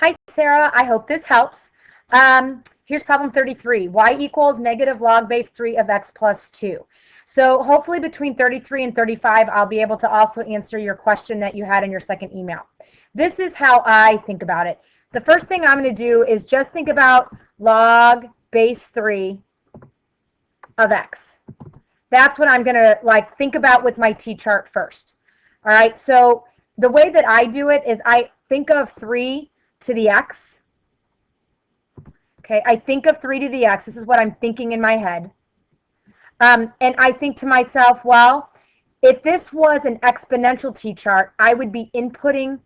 Hi, Sarah. I hope this helps. Here's problem 33. Y equals negative log base 3 of x plus 2. So hopefully between 33 and 35, I'll be able to also answer your question that you had in your second email. This is how I think about it. The first thing I'm going to do is just think about log base 3 of x. That's what I'm going to think about with my t-chart first. All right, so the way that I do it is I think of 3 to the x. Okay, I think of 3 to the x. This is what I'm thinking in my head. And I think to myself, well, if this was an exponential t-chart, I would be inputting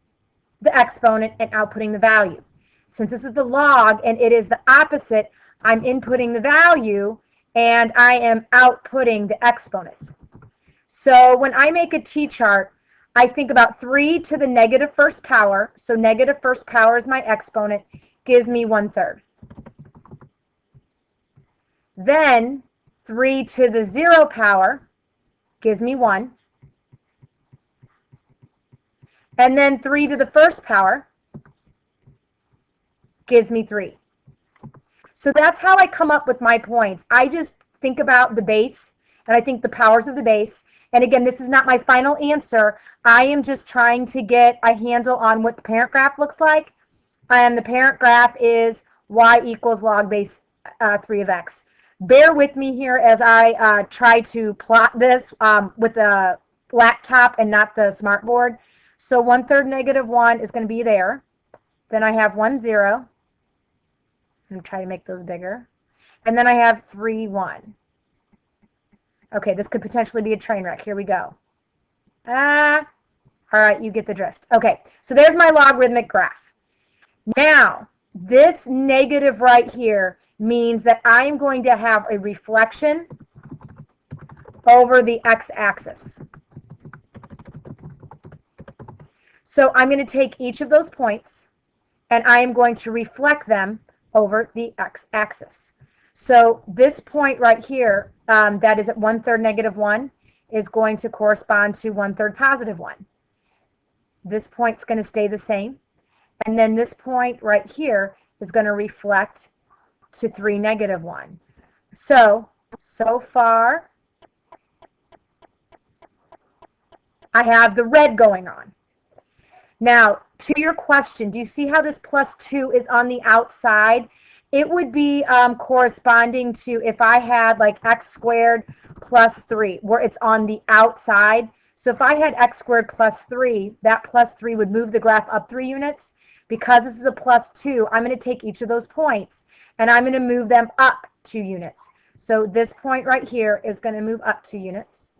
the exponent and outputting the value. Since this is the log and it is the opposite, I'm inputting the value and I am outputting the exponent. So when I make a t-chart, I think about 3 to the negative first power. So negative first power is my exponent, gives me 1/3. Then 3 to the 0 power gives me 1. And then 3 to the first power gives me 3. So that's how I come up with my points. I just think about the base, and I think the powers of the base. And again, this is not my final answer. I am just trying to get a handle on what the parent graph looks like. And the parent graph is y equals log base 3 of x. Bear with me here as I try to plot this with a laptop and not the smartboard. So 1/3 negative 1 is going to be there. Then I have 1, 0. I'm going to try to make those bigger. And then I have 3, 1. Okay, this could potentially be a train wreck. Here we go. All right, you get the drift. Okay, so there's my logarithmic graph. Now, this negative right here means that I am going to have a reflection over the x-axis. So I'm going to take each of those points and I am going to reflect them over the x-axis. So this point right here, that is at 1/3 negative 1, is going to correspond to 1/3 positive 1. This point's going to stay the same. And then this point right here is going to reflect to 3 negative 1. So far, I have the red going on. Now, to your question, do you see how this plus 2 is on the outside? It would be corresponding to if I had like x squared plus 3, where it's on the outside. So if I had x squared plus 3, that plus 3 would move the graph up 3 units. Because this is a plus 2, I'm going to take each of those points and I'm going to move them up 2 units. So this point right here is going to move up 2 units.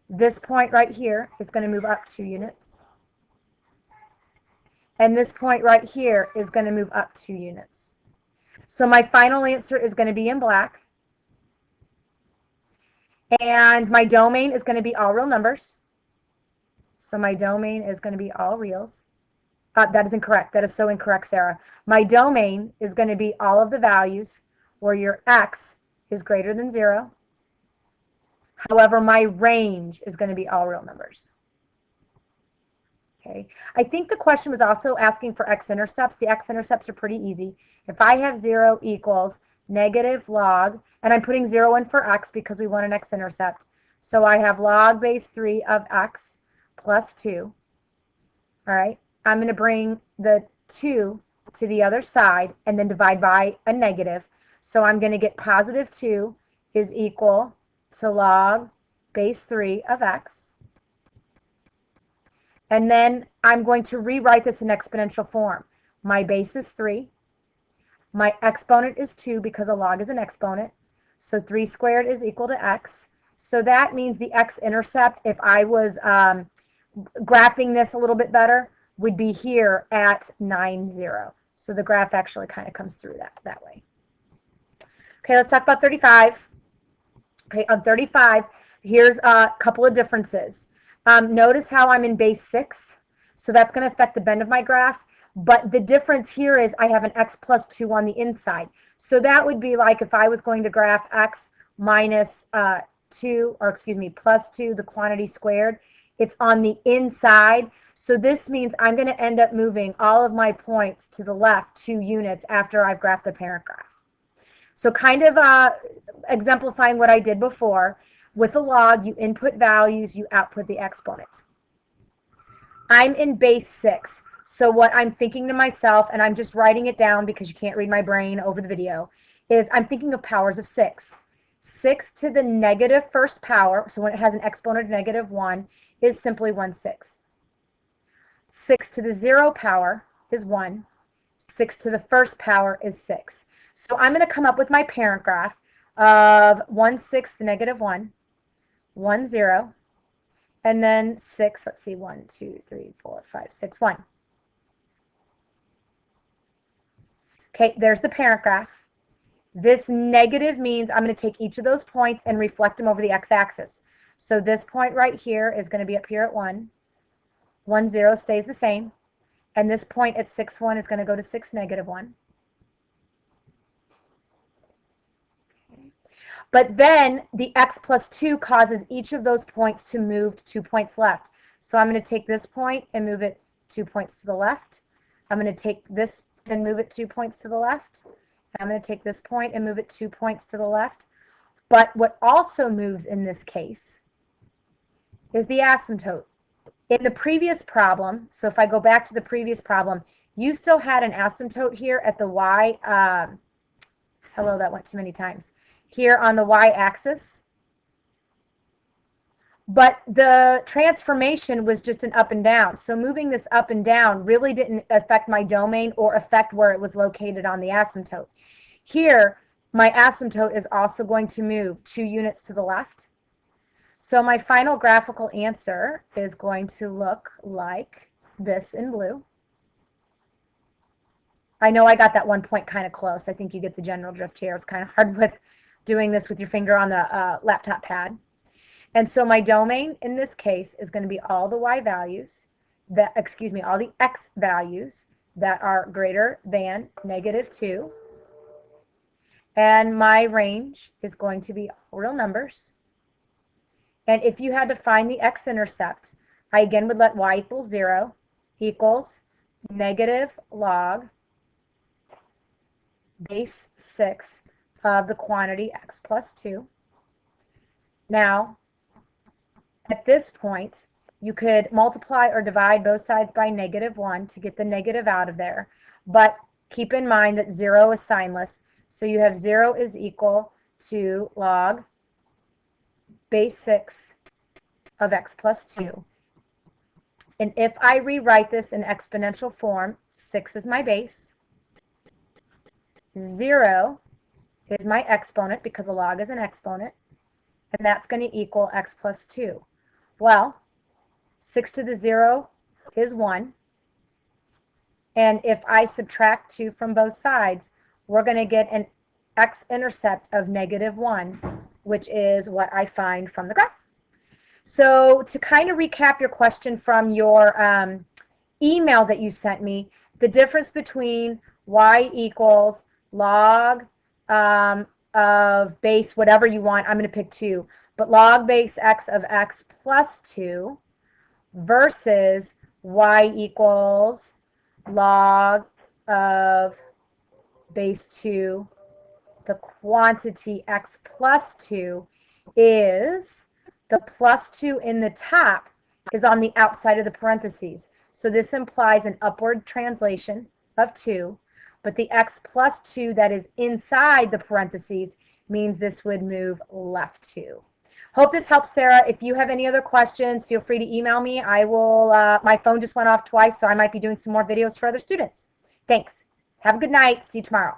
This point right here is going to move up 2 units. And this point right here is going to move up 2 units. So my final answer is going to be in black. And my domain is going to be all real numbers. So my domain is going to be all reals. That is incorrect. That is so incorrect, Sarah. My domain is going to be all of the values where your x is greater than 0. However, my range is going to be all real numbers. Okay. I think the question was also asking for x-intercepts. The x-intercepts are pretty easy. If I have 0 equals negative log, and I'm putting 0 in for x because we want an x-intercept. So I have log base 3 of x plus 2. All right. I'm going to bring the 2 to the other side and then divide by a negative. So I'm going to get positive 2 is equal to log base 3 of x. And then I'm going to rewrite this in exponential form. My base is 3. My exponent is 2 because a log is an exponent. So 3 squared is equal to x. So that means the x-intercept, if I was graphing this a little bit better, would be here at 9, 0. So the graph actually kind of comes through that way. Okay, let's talk about 35. Okay, on 35, here's a couple of differences. Notice how I'm in base 6. So that's going to affect the bend of my graph. But the difference here is I have an x plus 2 on the inside. So that would be like if I was going to graph x minus 2, or excuse me, plus 2, the quantity squared. It's on the inside. So this means I'm going to end up moving all of my points to the left 2 units after I've graphed the parent graph. So kind of exemplifying what I did before. With a log, you input values, you output the exponents. I'm in base 6. So what I'm thinking to myself, and I'm just writing it down because you can't read my brain over the video, is I'm thinking of powers of 6. 6 to the negative first power, so when it has an exponent of negative 1, is simply 1/6. 6 to the 0 power is 1. 6 to the first power is 6. So I'm going to come up with my parent graph of 1/6 negative 1, 1, 0, and then 6, let's see, 1, 2, 3, 4, 5, 6, 1. Okay, there's the parent graph. This negative means I'm going to take each of those points and reflect them over the x-axis. So this point right here is going to be up here at 1. 1, 0 stays the same. And this point at 6, 1 is going to go to 6, negative 1. But then the x plus 2 causes each of those points to move 2 points left. So I'm going to take this point and move it 2 points to the left. I'm going to take this and move it 2 points to the left. I'm going to take this point and move it 2 points to the left. But what also moves in this case is the asymptote. In the previous problem, so if I go back to the previous problem, you still had an asymptote here at the y, hello, that went too many times, here on the y-axis. But the transformation was just an up and down. So moving this up and down really didn't affect my domain or affect where it was located on the asymptote. Here, my asymptote is also going to move 2 units to the left. So my final graphical answer is going to look like this in blue. I know I got that one point kind of close. I think you get the general drift here. It's kind of hard with doing this with your finger on the laptop pad. And so my domain in this case is going to be all the y values, that, excuse me, all the x values that are greater than negative 2. And my range is going to be real numbers. And if you had to find the x-intercept, I again would let y equals 0 equals negative log base 6 of the quantity x plus 2. Now, at this point, you could multiply or divide both sides by negative 1 to get the negative out of there. But keep in mind that 0 is signless. So you have 0 is equal to log base 6 of x plus 2. And if I rewrite this in exponential form, 6 is my base, 0 is my exponent because a log is an exponent, and that's going to equal x plus 2. Well, 6 to the 0 is 1, and if I subtract 2 from both sides, we're going to get an x-intercept of negative 1, which is what I find from the graph. So to kind of recap your question from your email that you sent me, the difference between y equals log of base, whatever you want, I'm going to pick 2, but log base x of x plus 2 versus y equals log of base 2, the quantity x plus 2, is the plus 2 in the top is on the outside of the parentheses. So this implies an upward translation of 2, but the x plus 2 that is inside the parentheses means this would move left 2. Hope this helps, Sarah. If you have any other questions, feel free to email me. I will, my phone just went off twice, so I might be doing some more videos for other students. Thanks. Have a good night. See you tomorrow.